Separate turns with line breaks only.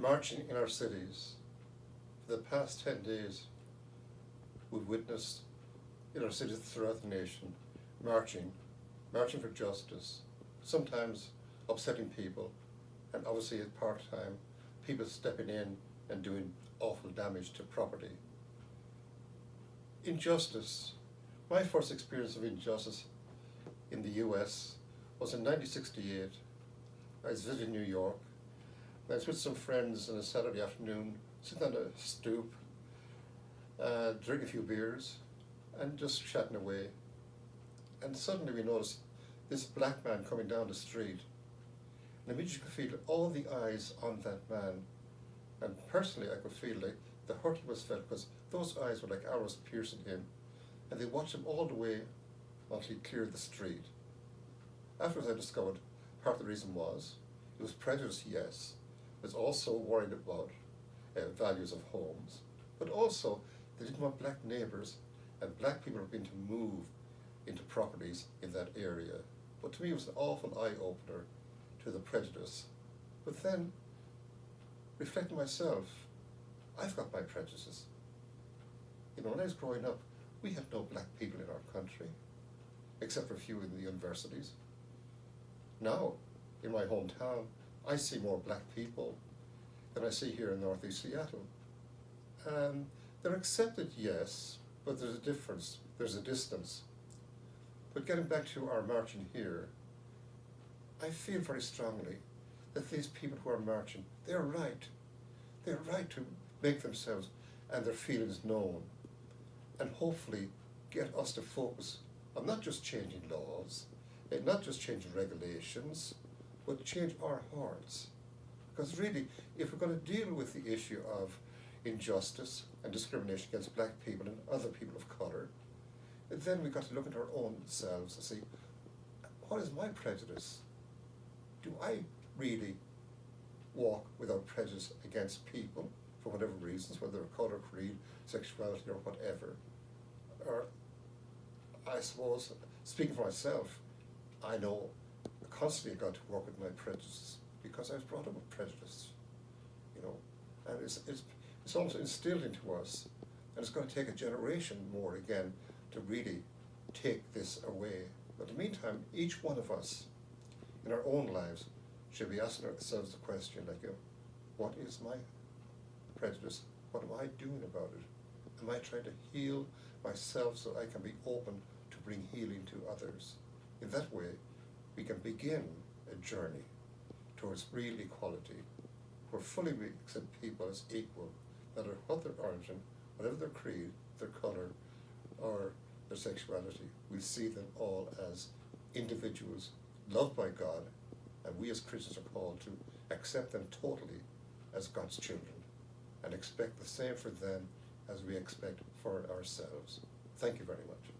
marching in our cities. For the past 10 days, we've witnessed in our cities throughout the nation marching for justice, sometimes upsetting people, and obviously at part-time, people stepping in and doing awful damage to property. Injustice. My first experience of injustice in the US was in 1968. I was visiting New York. I was with some friends on a Saturday afternoon, sitting on a stoop, drinking a few beers, and just chatting away. And suddenly we noticed this black man coming down the street. And immediately could feel all the eyes on that man. And personally I could feel like the hurt he was felt, because those eyes were like arrows piercing him. And they watched him all the way until he cleared the street. Afterwards I discovered part of the reason was, it was prejudice, yes, was also worried about values of homes, but also they didn't want black neighbours and black people were being to move into properties in that area. But to me it was an awful eye-opener to the prejudice. But then, reflecting myself, I've got my prejudices. You know, when I was growing up, we had no black people in our country, except for a few in the universities. Now, in my hometown, I see more black people than I see here in Northeast Seattle. They're accepted, yes, but there's a difference, there's a distance. But getting back to our marching here, I feel very strongly that these people who are marching, they're right. They're right to make themselves and their feelings known, and hopefully get us to focus on not just changing laws, and not just changing regulations, but change our hearts. Because really, if we're going to deal with the issue of injustice and discrimination against black people and other people of colour, then we've got to look at our own selves and see, what is my prejudice? Do I really walk without prejudice against people for whatever reasons, whether colour, creed, sexuality, or whatever? Or, I suppose, speaking for myself, I know constantly got to work with my prejudice because I was brought up with prejudice, you know, and it's almost instilled into us, and it's going to take a generation more again to really take this away. But in the meantime, each one of us in our own lives should be asking ourselves the question, like, you know, what is my prejudice? What am I doing about it? Am I trying to heal myself so I can be open to bring healing to others? In that way, we can begin a journey towards real equality, where fully we accept people as equal, no matter what their origin, whatever their creed, their colour, or their sexuality. We see them all as individuals loved by God, and we as Christians are called to accept them totally as God's children and expect the same for them as we expect for ourselves. Thank you very much.